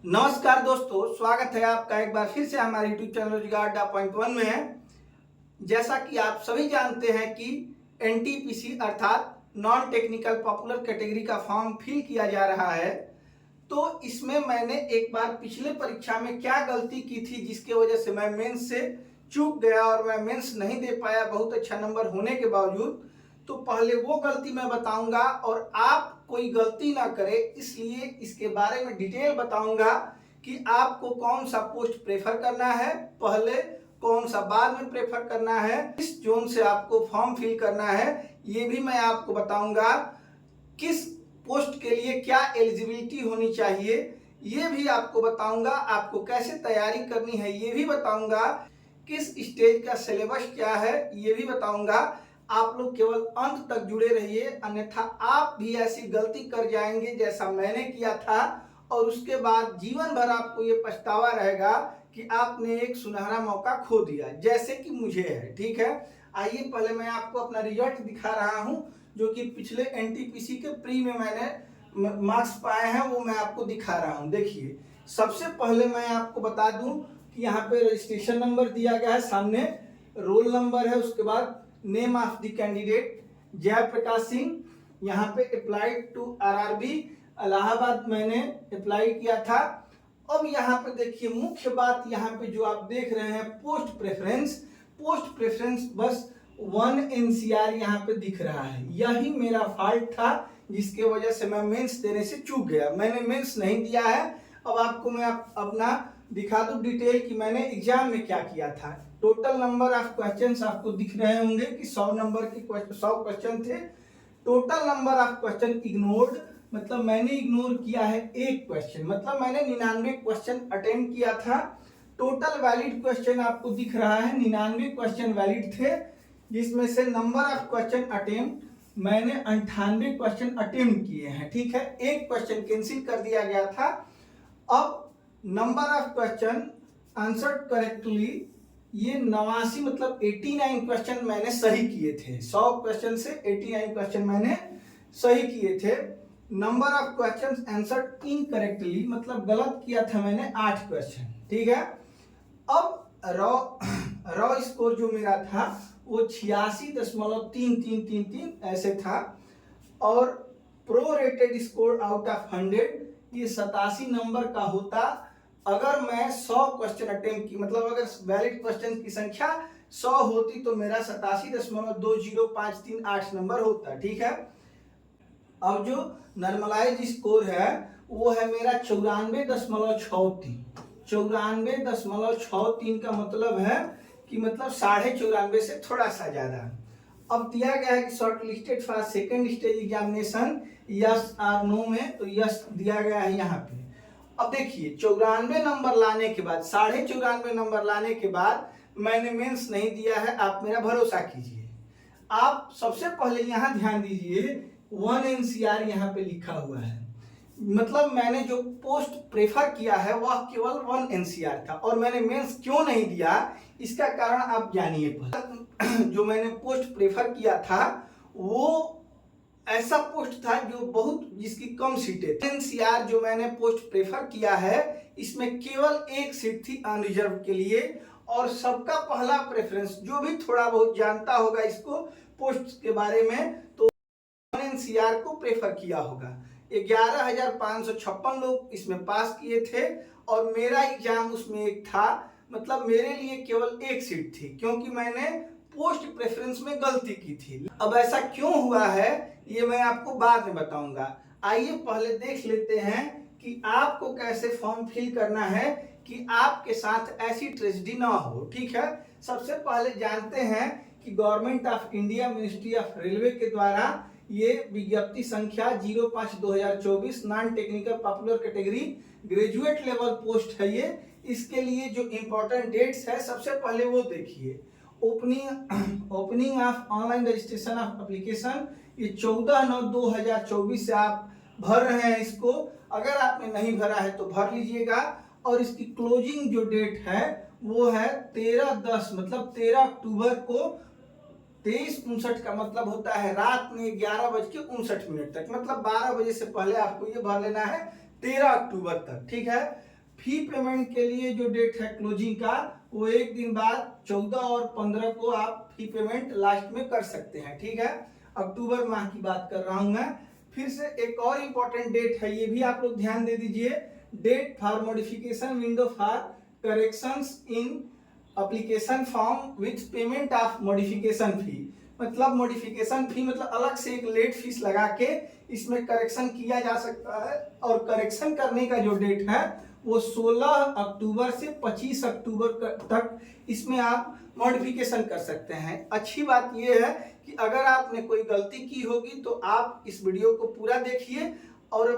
नमस्कार दोस्तों, स्वागत है आपका एक बार फिर से हमारे YouTube चैनल रोजगार अड्डा पॉइंट वन में। जैसा कि आप सभी जानते हैं कि एनटीपीसी अर्थात नॉन टेक्निकल पॉपुलर कैटेगरी का फॉर्म फिल किया जा रहा है। तो इसमें मैंने एक बार पिछले परीक्षा में क्या गलती की थी जिसके वजह से मैं मेंस से चूक गया और मैं मेंस नहीं दे पाया बहुत अच्छा नंबर होने के बावजूद। तो पहले वो गलती मैं बताऊंगा और आप कोई गलती ना करे, इसलिए इसके बारे में डिटेल बताऊंगा कि आपको कौन सा पोस्ट प्रेफर करना है पहले, कौन सा बाद में प्रेफर करना है, किस जोन से आपको फॉर्म फिल करना है ये भी मैं आपको बताऊंगा, किस पोस्ट के लिए क्या एलिजिबिलिटी होनी चाहिए ये भी आपको बताऊंगा, आपको कैसे तैयारी करनी है ये भी बताऊंगा, किस स्टेज का सिलेबस क्या है ये भी बताऊंगा। आप लोग केवल अंत तक जुड़े रहिए, अन्यथा आप भी ऐसी गलती कर जाएंगे जैसा मैंने किया था और उसके बाद जीवन भर आपको ये पछतावा रहेगा कि आपने एक सुनहरा मौका खो दिया जैसे कि मुझे है। ठीक है, आइए पहले मैं आपको अपना रिजल्ट दिखा रहा हूं जो कि पिछले एनटीपीसी के प्री में मैंने मार्क्स पाए हैं, वो मैं आपको दिखा रहा हूं। देखिए, सबसे पहले मैं आपको बता दूं कि यहाँ पे रजिस्ट्रेशन नंबर दिया गया है, सामने रोल नंबर है, उसके बाद name of the candidate Jayprakash Singh, यहाँ पे अप्लाइड टू आरआरबी इलाहाबाद मैंने अप्लाई किया था। अब यहाँ पे देखिए मुख्य बात, यहाँ पे जो आप देख रहे हैं पोस्ट प्रेफरेंस बस 1 एनसीआर यहाँ पे दिख रहा है, यही मेरा फॉल्ट था जिसके वजह से मैं मेंस देने से चूक गया। मैंने मेंस नहीं दिया है। अब आपको मैं अपना दिखा दूं डिटेल कि मैंने एग्जाम में क्या किया था। टोटल नंबर ऑफ क्वेश्चंस आपको दिख रहे होंगे कि 100 नंबर के 100 क्वेश्चन थे। Total number of question ignored, मतलब मैंने इग्नोर किया है एक क्वेश्चन, मतलब मैंने 99 क्वेश्चन अटेम्प्ट किया था। टोटल वैलिड क्वेश्चन आपको दिख रहा है, 99 क्वेश्चन वैलिड थे, जिसमें से नंबर ऑफ क्वेश्चन अटेम्प्ट मैंने 98 क्वेश्चन अटेम्प्ट किए हैं। ठीक है, एक क्वेश्चन कैंसिल कर दिया गया था। अब number of question answered correctly, ये 89 मतलब 89 क्वेश्चन मैंने सही किए थे। 100 क्वेश्चन से 89 क्वेश्चन मैंने सही किए थे। Number of question answered incorrectly, मतलब गलत किया था मैंने 8 क्वेश्चन। ठीक है, अब रॉ स्कोर जो मेरा था वो 86.3333 ऐसे था और pro rated score out of 100 ये 87 नंबर का होता अगर मैं 100 क्वेश्चन अटेम्प्ट की, मतलब अगर वैलिड क्वेश्चन की संख्या 100 होती तो मेरा 87.20538 नंबर होता। ठीक है, अब जो नॉर्मलाइज स्कोर है वो है मेरा 94.63। 94.63 का मतलब है कि मतलब 94.5 से थोड़ा सा ज्यादा। अब दिया गया है कि short listed for second stage examination yes और नो में, तो यस दिया गया है यहाँ पे। अब देखिए 94 नंबर लाने के बाद, 94.5 नंबर लाने के बाद मैंने मेंस नहीं दिया है, आप मेरा भरोसा कीजिए। आप सबसे पहले यहाँ ध्यान दीजिए 1 एनसीआर यहाँ पे लिखा हुआ है, मतलब मैंने जो पोस्ट प्रेफर किया है वह केवल 1 एनसीआर था और मैंने मेंस क्यों नहीं दिया इसका कारण आप जानिए। पहले जो मैंने पोस्ट प्रेफर किया था वो ऐसा पोस्ट था जो बहुत जिसकी कम सीटें थी। एनसीआर जो मैंने पोस्ट प्रेफर किया है इसमें केवल एक सीट थी अनरिजर्व के लिए और सबका पहला प्रेफरेंस, जो भी थोड़ा बहुत जानता होगा इसको पोस्ट के बारे में तो एनसीआर को प्रेफर किया होगा। 11,556 लोग इसमें पास किए थे और मेरा एग्जाम उसमें एक था, मतलब मेरे लिए केवल एक सीट थी क्योंकि मैंने पोस्ट प्रेफरेंस में गलती की थी। अब ऐसा क्यों हुआ है ये मैं आपको बाद में बताऊंगा। आइए पहले देख लेते हैं कि आपको कैसे फॉर्म फिल करना है कि आपके साथ ऐसी ट्रेजेडी ना हो। ठीक है, सबसे पहले जानते हैं कि government of India ministry of railway के द्वारा ये विज्ञप्ति संख्या 05/2024 non technical popular category graduate level post है ये। इसके लिए जो इंपॉर्टेंट डेट्स है सबसे पहले वो देखिए। Opening of online registration of application ये 14/9/2024 से आप भर रहे हैं इसको, अगर आपने नहीं भरा है तो भर लीजिएगा। और इसकी क्लोजिंग जो डेट है वो है 13/10 मतलब 13 अक्टूबर को। 23:59 का मतलब होता है रात में 11:59 तक, मतलब 12 बजे से पहले आपको ये भर लेना है 13 अक्टूबर तक। ठीक है, फी पेमेंट के लिए जो डेट है क्लोजिंग का, वो एक दिन बाद 14 और 15 को आप फी पेमेंट लास्ट में कर सकते हैं। ठीक है, अक्टूबर माह की बात कर रहा हूं मैं। फिर से एक और इम्पोर्टेंट डेट है, ये भी आप लोग ध्यान दे दीजिए, date for modification window for corrections in application form with payment of modification fee. मतलब मॉडिफिकेशन फी मतलब अलग से एक लेट फीस लगा के इसमें करेक्शन किया जा सकता है, और करेक्शन करने का जो डेट है वो 16 अक्टूबर से 25 अक्टूबर तक इसमें आप मॉडिफिकेशन कर सकते हैं। अच्छी बात यह है कि अगर आपने कोई गलती की होगी तो आप इस वीडियो को पूरा देखिए और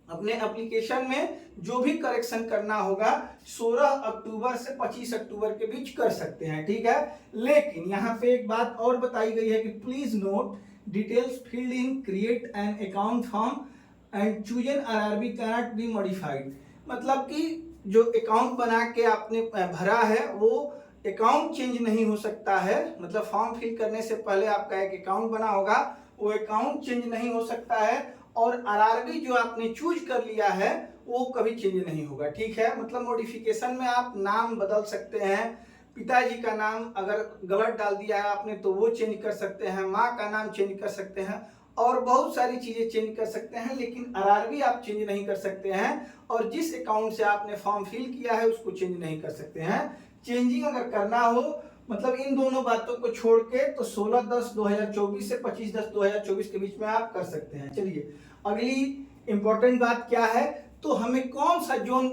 अपने एप्लीकेशन में जो भी करेक्शन करना होगा 16 अक्टूबर से 25 अक्टूबर के बीच कर सकते हैं। ठीक है, लेकिन यहाँ पे एक बात और बताई गई है कि please note details field in create an account form and choose an RRB cannot be modified. मतलब कि जो अकाउंट बना के आपने भरा है वो अकाउंट चेंज नहीं हो सकता है। मतलब फॉर्म फिल करने से पहले आपका एक अकाउंट बना होगा, वो अकाउंट चेंज नहीं हो सकता है, और आरआरबी जो आपने चूज कर लिया है वो कभी चेंज नहीं होगा। ठीक है, मतलब मॉडिफिकेशन में आप नाम बदल सकते हैं, पिताजी का नाम अगर गलत डाल दिया है आपने तो वो चेंज कर सकते हैं, माँ का नाम चेंज कर सकते हैं, और बहुत सारी चीजें चेंज कर सकते हैं, लेकिन आरआरबी आप चेंज नहीं कर सकते हैं। और जिस अकाउंट से आपने फॉर्म फिल किया है उसको चेंज नहीं कर सकते हैं। चेंजिंग अगर करना हो मतलब इन दोनों बातों को छोड़ के तो 16/10/2024 से 25/10/2024 के बीच में आप कर सकते हैं। चलिए अगली इंपॉर्टेंट बात क्या है, तो हमें कौन सा जोन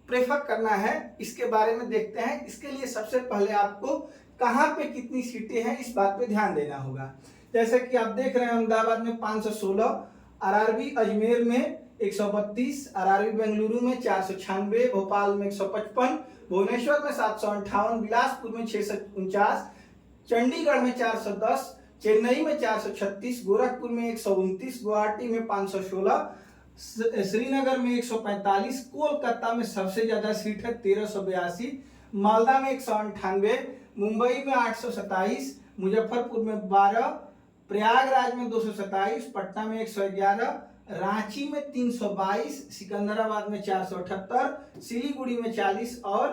प्रेफर करना है इसके बारे में देखते हैं। इसके लिए सबसे पहले आपको कहाँ पे कितनी सीटें हैं इस बात पे ध्यान देना होगा। जैसे कि आप देख रहे हैं अहमदाबाद में 516, आरआरबी अजमेर में 132, आरआरबी बेंगलुरु में 496, भोपाल में 155, भुवनेश्वर में 758, बिलासपुर में 649, चंडीगढ़ में 410, चेन्नई में 436, गोरखपुर में 129, गुवाहाटी में 516, श्रीनगर में 145, कोलकाता में सबसे ज्यादा सीट है 1382, मालदा में 198, मुंबई में 827, मुजफ्फरपुर में 12, प्रयागराज में 227, पटना में 111, रांची में 322, सिकंदराबाद में 478, सिलीगुड़ी में 40 और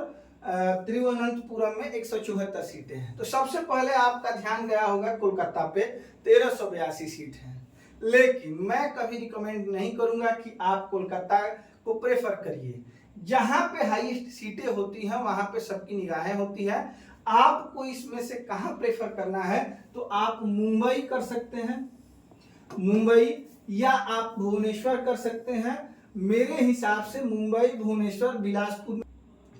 तिरुवनंतपुरम में 174 सीटें हैं। तो सबसे पहले आपका ध्यान गया होगा कोलकाता पे, 1382 सीट है। लेकिन मैं कभी रिकमेंड नहीं करूंगा कि आप कोलकाता को प्रेफर करिए। जहां पे हाईएस्ट सीटें होती हैं वहां पे सबकी निगाहें होती है। आपको इसमें से कहां प्रेफर करना है, तो आप मुंबई कर सकते हैं, मुंबई, या आप भुवनेश्वर कर सकते हैं। मेरे हिसाब से मुंबई, भुवनेश्वर, बिलासपुर,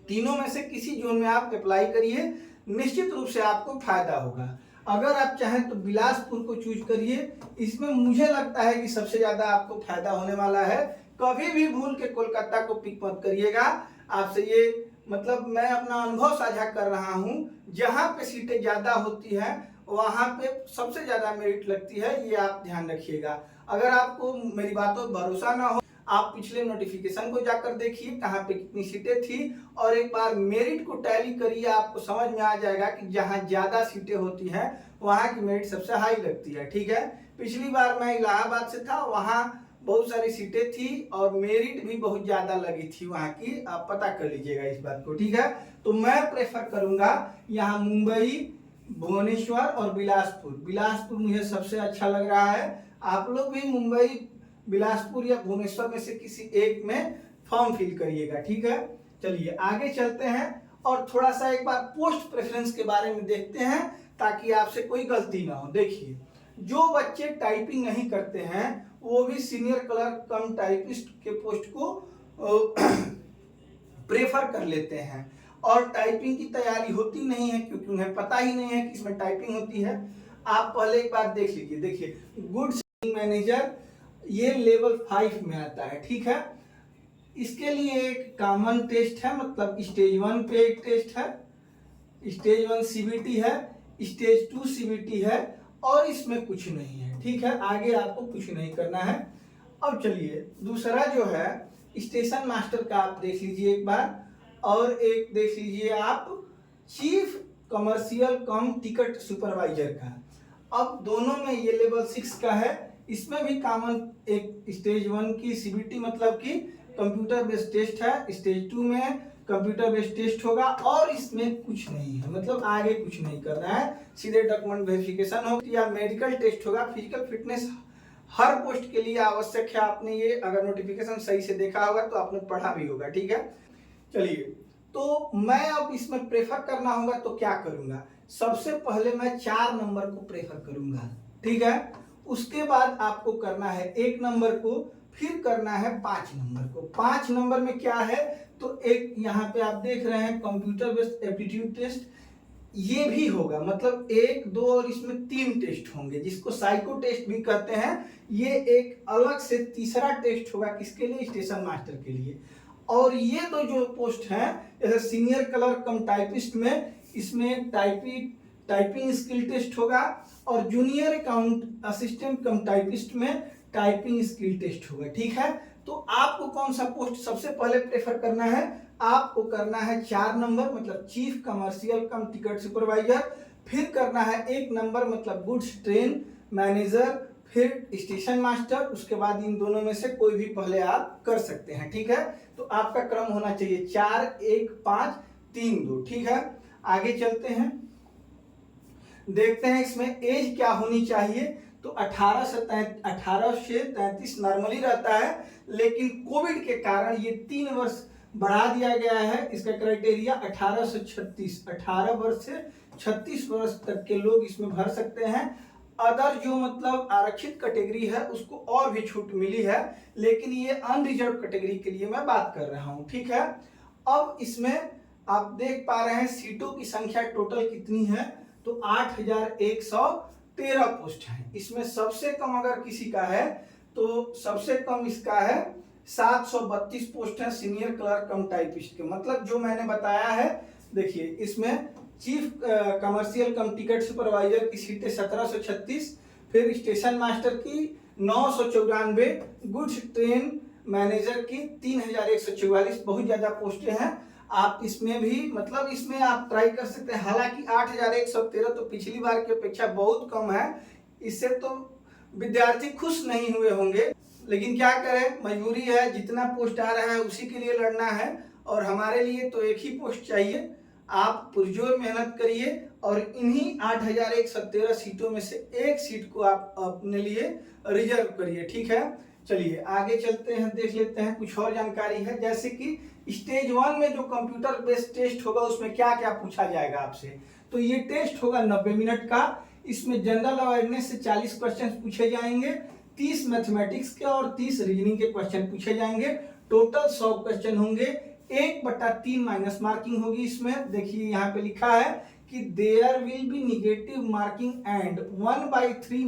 तीनों में से किसी जोन में आप अप्लाई करिए, निश्चित रूप से आपको फायदा होगा। अगर आप चाहें तो बिलासपुर को चूज करिए, इसमें मुझे लगता है कि सबसे ज्यादा आपको फायदा होने वाला है। कभी भी भूल के कोलकाता को पिक मत करिएगा। आपसे ये मतलब मैं अपना अनुभव साझा कर रहा हूं, जहां पे सीटें ज्यादा होती हैं वहां पे सबसे ज्यादा मेरिट लगती है, ये आप ध्यान रखिएगा। अगर आपको मेरी बातों पर भरोसा ना हो, आप पिछले नोटिफिकेशन को जाकर देखिए कहाँ पे कितनी सीटें थी, और एक बार मेरिट को टैली करिए, आपको समझ में आ जाएगा कि जहाँ ज्यादा सीटें होती हैं वहाँ की मेरिट सबसे हाई लगती है। ठीक है, पिछली बार मैं इलाहाबाद से था, वहाँ बहुत सारी सीटें थी और मेरिट भी बहुत ज्यादा लगी थी वहाँ की, आप पता कर लीजिएगा इस बात को। ठीक है, तो मैं प्रेफर करूंगा यहाँ मुंबई, भुवनेश्वर और बिलासपुर। बिलासपुर मुझे सबसे अच्छा लग रहा है। आप लोग भी मुंबई, बिलासपुर या भुवनेश्वर में से किसी एक में फॉर्म फिल करिएगा। ठीक है, चलिए आगे चलते हैं और थोड़ा सा एक बार पोस्ट प्रेफरेंस के बारे में देखते हैं ताकि आपसे कोई गलती ना हो। देखिए, जो बच्चे टाइपिंग नहीं करते हैं वो भी सीनियर क्लर्क कम टाइपिस्ट के पोस्ट को प्रेफर कर लेते हैं, और टाइपिंग की तैयारी होती नहीं है क्योंकि उन्हें पता ही नहीं है कि इसमें टाइपिंग होती है। आप पहले एक बार देख लीजिए। देखिए, गुड मैनेजर ये लेवल 5 में आता है। ठीक है, इसके लिए एक कॉमन टेस्ट है, मतलब स्टेज 1 पे एक टेस्ट है, स्टेज 1 सीबीटी है, स्टेज 2 सीबीटी है, और इसमें कुछ नहीं है। ठीक है, आगे आपको कुछ नहीं करना है। अब चलिए दूसरा जो है स्टेशन मास्टर का आप देख लीजिए एक बार, और एक देख लीजिए आप चीफ कमर्शियल कम टिकट सुपरवाइजर का। अब दोनों में ये लेवल 6 का है, इसमें भी कॉमन एक स्टेज 1 की सीबीटी मतलब कि कंप्यूटर बेस्ड टेस्ट है, स्टेज 2 में कंप्यूटर बेस्ड टेस्ट होगा और इसमें कुछ नहीं है, मतलब आगे कुछ नहीं करना है, सीधे डॉक्यूमेंट वेरिफिकेशन होगा या मेडिकल टेस्ट होगा। फिजिकल फिटनेस हर पोस्ट के लिए आवश्यक है। आपने ये अगर नोटिफिकेशन सही से देखा होगा तो आपने पढ़ा भी होगा, ठीक है। चलिए, तो मैं अब इसमें प्रेफर करना होगा तो क्या करूंगा, सबसे पहले मैं 4 नंबर को प्रेफर करूंगा, ठीक है। उसके बाद आपको करना है 1 नंबर को, फिर करना है 5 नंबर को। 5 नंबर में क्या है, तो एक यहाँ पे आप देख रहे हैं कंप्यूटर बेस्ड एप्टीट्यूड टेस्ट, ये भी होगा, मतलब 1, 2 और इसमें 3 टेस्ट होंगे जिसको साइको टेस्ट भी कहते हैं। ये एक अलग से तीसरा टेस्ट होगा, किसके लिए, स्टेशन मास्टर के लिए। और ये तो जो पोस्ट हैं, जैसे सीनियर क्लर्क कम टाइपिस्ट में, इसमें टाइपिंग स्किल टेस्ट होगा, और जूनियर अकाउंट असिस्टेंट कम टाइपिस्ट में टाइपिंग स्किल टेस्ट होगा, ठीक है। तो आपको कौन सा पोस्ट सबसे पहले प्रेफर करना है, आपको करना है 4 नंबर मतलब चीफ कमर्शियल कम टिकट सुपरवाइजर, फिर करना है 1 नंबर मतलब गुड्स ट्रेन मैनेजर, फिर स्टेशन मास्टर। उसके बाद इन दोनों में से कोई भी पहले आप कर सकते हैं, ठीक है। तो आपका क्रम होना चाहिए 4, 1, 5, 3, 2, ठीक है। आगे चलते हैं, देखते हैं इसमें एज क्या होनी चाहिए। तो 18 से 33 नॉर्मली रहता है, लेकिन कोविड के कारण ये 3 वर्ष बढ़ा दिया गया है। इसका क्राइटेरिया 18 से 36, 18 वर्ष से 36 वर्ष तक के लोग इसमें भर सकते हैं। अदर जो मतलब आरक्षित कैटेगरी है उसको और भी छूट मिली है, लेकिन ये अनरिजर्व कैटेगरी के लिए मैं बात कर रहा हूं, ठीक है। अब इसमें आप देख पा रहे हैं सीटों की संख्या टोटल कितनी है, तो 8113 पोस्ट है। इसमें सबसे कम अगर किसी का है तो सबसे कम इसका है 732 पोस्ट है सीनियर क्लर्क कम टाइपिस्ट के। मतलब जो मैंने बताया है, देखिए इसमें चीफ कमर्शियल कम टिकट सुपरवाइजर की सीटें 1736, फिर स्टेशन मास्टर की 994, गुड्स ट्रेन मैनेजर की 3144, बहुत ज्यादा पोस्टें हैं। आप इसमें भी मतलब इसमें आप ट्राई कर सकते हैं। हालांकि 8113 तो पिछली बार की अपेक्षा बहुत कम है, इससे तो विद्यार्थी खुश नहीं हुए होंगे, लेकिन क्या करें, मजबूरी है, जितना पोस्ट आ रहा है उसी के लिए लड़ना है, और हमारे लिए तो एक ही पोस्ट चाहिए। आप पुरजोर मेहनत करिए और इन्हीं 8113 सीटों में से एक सीट को आप अपने लिए रिजर्व करिए, ठीक है। चलिए आगे चलते हैं, देख लेते हैं कुछ और जानकारी है। जैसे कि स्टेज 1 में जो कंप्यूटर बेस्ड टेस्ट होगा उसमें क्या क्या पूछा जाएगा आपसे। तो ये टेस्ट होगा 90 मिनट का। इसमें जनरल अवेयरनेस से 40 क्वेश्चन पूछे जाएंगे, 30 मैथमेटिक्स के और 30 रीजनिंग के क्वेश्चन पूछे जाएंगे। टोटल 100 क्वेश्चन होंगे, 1/3 माइनस मार्किंग होगी। इसमें देखिए यहाँ पे लिखा है कि there will be negative marking and 1/3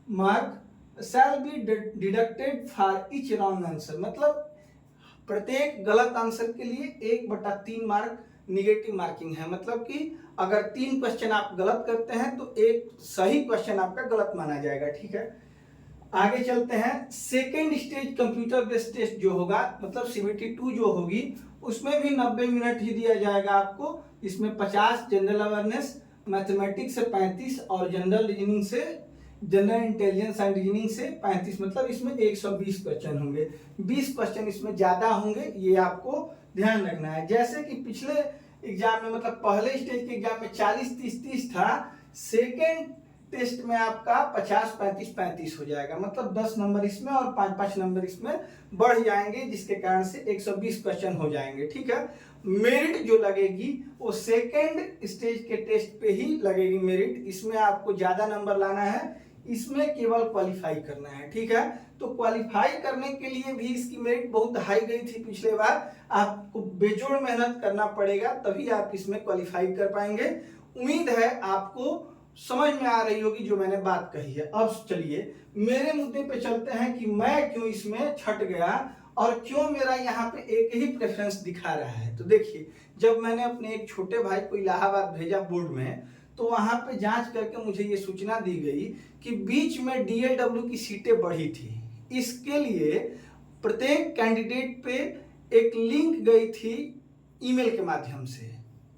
mark shall be deducted for each wrong answer. मतलब प्रत्येक गलत आंसर के लिए 1/3 मार्क निगेटिव मार्किंग है। मतलब कि अगर 3 क्वेश्चन आप गलत करते हैं तो एक सही क्वेश्चन आपका गलत माना जाएगा, ठीक है। आगे चलते हैं, second stage computer based test जो होगा मतलब CBT 2 जो होगी, उसमें भी 90 मिनट ही दिया जाएगा आपको। इसमें 50 जनरल अवेयरनेस, मैथमेटिक्स से 35 और जनरल इंटेलिजेंस एंड रीजनिंग से 35, मतलब इसमें 120 क्वेश्चन होंगे। 20 क्वेश्चन इसमें ज्यादा होंगे, ये आपको ध्यान रखना है। जैसे कि पिछले एग्जाम में मतलब पहले स्टेज के एग्जाम में 40-30-30 था, सेकेंड टेस्ट में आपका 50-35-35 हो जाएगा। मतलब 10 नंबर इसमें और 5-5 नंबर इसमें बढ़ जाएंगे, जिसके कारण से 120 क्वेश्चन हो जाएंगे, ठीक है। मेरिट जो लगेगी वो सेकेंड स्टेज के टेस्ट पे ही लगेगी मेरिट। इसमें आपको ज्यादा नंबर लाना है, इसमें केवल क्वालिफाई करना है, ठीक है। तो क्वालिफाई करने के लिए भी इसकी मेरिट बहुत हाई गई थी पिछले बार, आपको बेजोड़ मेहनत करना पड़ेगा तभी आप इसमें क्वालिफाई कर पाएंगे। उम्मीद है आपको समझ में आ रही होगी जो मैंने बात कही है। अब चलिए मेरे मुद्दे पे चलते हैं कि मैं क्यों इसमें छट गया और क्यों मेरा यहाँ पे एक ही प्रेफरेंस दिखा रहा है। तो देखिए, जब मैंने अपने एक छोटे भाई को इलाहाबाद भेजा बोर्ड में, तो वहां पे जांच करके मुझे ये सूचना दी गई कि बीच में DLW की सीटें बढ़ी थी। इसके लिए प्रत्येक कैंडिडेट पे एक लिंक गई थी ईमेल के माध्यम से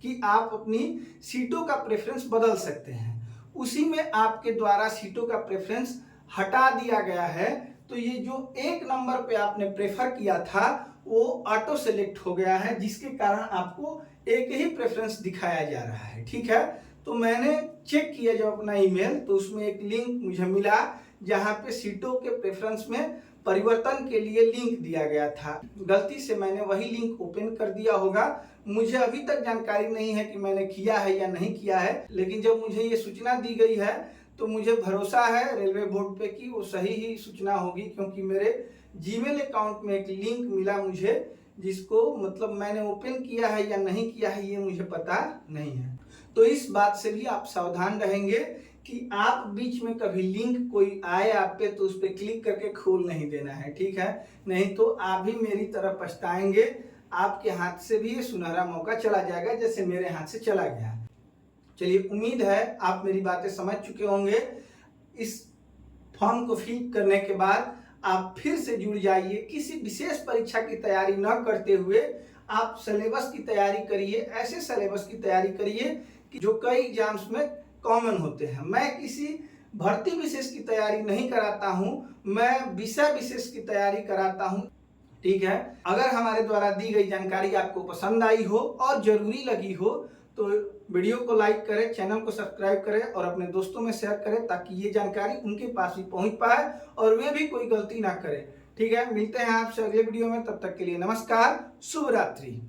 कि आप अपनी सीटों का प्रेफरेंस बदल सकते हैं। उसी में आपके द्वारा सीटों का प्रेफरेंस हटा दिया गया है। तो ये जो एक नंबर पे आपने प्रेफर किया था वो ऑटो सेलेक्ट हो गया है, जिसके कारण आपको एक ही प्रेफरेंस दिखाया जा रहा है। ठीक है, तो मैंने चेक किया जब अपना ईमेल, तो उसमें एक लिंक मुझे मिला जहाँ पे सीटों के प्रेफरेंस में परिवर्तन के लिए लिंक दिया गया था। गलती से मैंने वही लिंक ओपन कर दिया होगा। मुझे अभी तक जानकारी नहीं है कि मैंने किया है या नहीं किया है, लेकिन जब मुझे ये सूचना दी गई है तो मुझे भरोसा है रेलवे बोर्ड पे कि वो सही ही सूचना होगी, क्योंकि मेरे जीमेल अकाउंट में एक लिंक मिला मुझे, जिसको मतलब मैंने ओपन किया है या नहीं किया है ये मुझे पता नहीं है। तो इस बात से भी आप सावधान रहेंगे कि आप बीच में कभी लिंक कोई आए आप पे तो उस पर क्लिक करके खोल नहीं देना है। ठीक है, नहीं तो आप भी मेरी तरह पछताएंगे, आपके हाथ से भी ये सुनहरा मौका चला जाएगा जैसे मेरे हाथ से चला गया। चलिए, उम्मीद है आप मेरी बातें समझ चुके होंगे। इस फॉर्म को फिल करने के बाद आप फिर से जुड़ जाइए। किसी विशेष परीक्षा की तैयारी न करते हुए आप सिलेबस की तैयारी करिए, ऐसे सिलेबस की तैयारी करिए कि जो कई एग्जाम्स में कॉमन होते हैं। मैं किसी भर्ती विशेष की तैयारी नहीं कराता हूँ, मैं विषय विशेष की तैयारी कराता हूँ। ठीक है, अगर हमारे द्वारा दी गई जानकारी आपको पसंद आई हो और जरूरी लगी हो तो वीडियो को लाइक करें, चैनल को सब्सक्राइब करें और अपने दोस्तों में शेयर करें, ताकि ये जानकारी उनके पास भी पहुंच पाए और वे भी कोई गलती ना करें। ठीक है, मिलते हैं आपसे अगले वीडियो में, तब तक के लिए नमस्कार, शुभ रात्रि।